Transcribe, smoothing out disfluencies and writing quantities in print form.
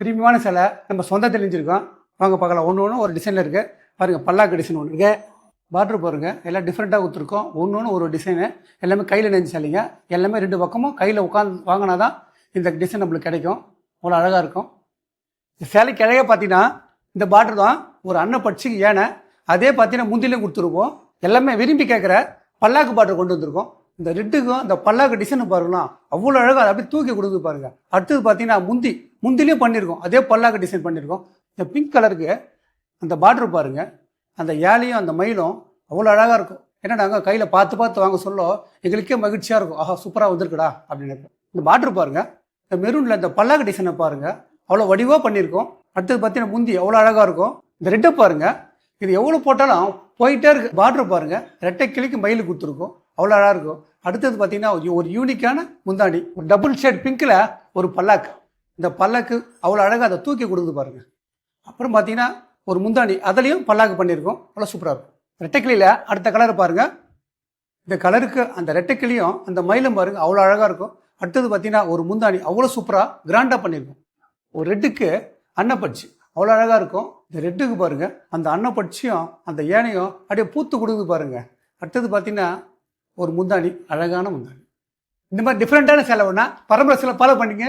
பிரீமியமான சேலை நம்ம சொந்தத்தில் நெஞ்சிருக்கோம். வாங்க பார்க்கலாம். ஒன்று ஒன்று ஒரு டிசைனில் இருக்குது. பாருங்கள், பல்லாக்கு டிசைன் ஒன்று இருக்குது. பார்டர் பாருங்கள், எல்லாம் டிஃப்ரெண்ட்டாக கொடுத்துருக்கோம். ஒன்று ஒன்று ஒரு டிசைனு. எல்லாமே கையில் நெஞ்சு சேலைங்க. எல்லாமே ரெண்டு பக்கமும் கையில் உட்காந்து வாங்கினா தான் இந்த டிசைன் நம்மளுக்கு கிடைக்கும். அவ்வளோ அழகாக இருக்கும். இந்த சேலைக்கு அழகாக பார்த்தீங்கன்னா இந்த பார்டர் தான் ஒரு அன்னப்பட்சிக்கு ஏனை. அதே பார்த்தீங்கன்னா முந்திலையும் கொடுத்துருப்போம். எல்லாமே விரும்பி கேட்குற பல்லாக்கு பார்டர் கொண்டு வந்திருக்கோம். இந்த ரெட்டுக்கும் இந்த பல்லாக்கு டிசைன் பாருங்களா, அவ்வளோ அழகாக அப்படியே தூக்கி கொடுத்து பாருங்க. அடுத்தது பார்த்தீங்கன்னா முந்திலையும் பண்ணியிருக்கோம். அதே பல்லாக்கு டிசைன் பண்ணியிருக்கோம். இந்த பிங்க் கலருக்கு அந்த பார்டர் பாருங்க, அந்த ஏலையும் அந்த மயிலும் அவ்வளோ அழகாக இருக்கும். ஏன்னா நாங்கள் கையில் பார்த்து பார்த்து வாங்க சொல்ல எங்களுக்கே மகிழ்ச்சியாக இருக்கும். ஆஹா, சூப்பராக வந்திருக்குடா அப்படின்னு. இந்த பார்டர் பாருங்க, இந்த மெரூனில் இந்த பல்லாக்கு டிசைனை பாருங்க, அவ்வளோ வடிவாக பண்ணியிருக்கோம். அடுத்தது பார்த்தீங்கன்னா முந்தி அவ்வளோ அழகாக இருக்கும். இந்த ரெட்டை பாருங்க, இது எவ்வளோ போட்டாலும் போயிட்டே இருக்கு. பார்டர் பாருங்க, ரெட்டை கிளிக்கு மயில் கொடுத்துருக்கும், அவ்வளோ அழகாக இருக்கும். அடுத்தது பார்த்தீங்கன்னா ஒரு யூனிக்கான முந்தாணி, ஒரு டபுள் ஷேட் பிங்க்கில் ஒரு பல்லாக்கு. இந்த பல்லாக்கு அவ்வளோ அழகாக அதை தூக்கி கொடுக்குது பாருங்க. அப்புறம் பார்த்தீங்கன்னா ஒரு முந்தாணி, அதுலேயும் பல்லாக்கு பண்ணியிருக்கோம், அவ்வளோ சூப்பராக இருக்கும். ரெட்டைக்கிளியில் அடுத்த கலர் பாருங்க, இந்த கலருக்கு அந்த ரெட்டைக்கிளியும் அந்த மயிலும் பாருங்க, அவ்வளோ அழகாக இருக்கும். அடுத்தது பார்த்தீங்கன்னா ஒரு முந்தாணி அவ்வளோ சூப்பராக கிராண்டாக பண்ணியிருக்கோம். ஒரு ரெட்டுக்கு அன்னப்பட்சி அவ்வளோ அழகாக இருக்கும். இந்த ரெட்டுக்கு பாருங்க, அந்த அன்னப்பட்சியும் அந்த ஏனையும் அப்படியே பூத்து கொடுக்குது பாருங்க. அடுத்தது பார்த்தீங்கன்னா ஒரு முந்தாணி, அழகான முந்தாணி. இந்த மாதிரி டிஃப்ரெண்ட்டான சேலை வேணா பரம்பரை சேலை ஃபாலோ பண்ணிங்க.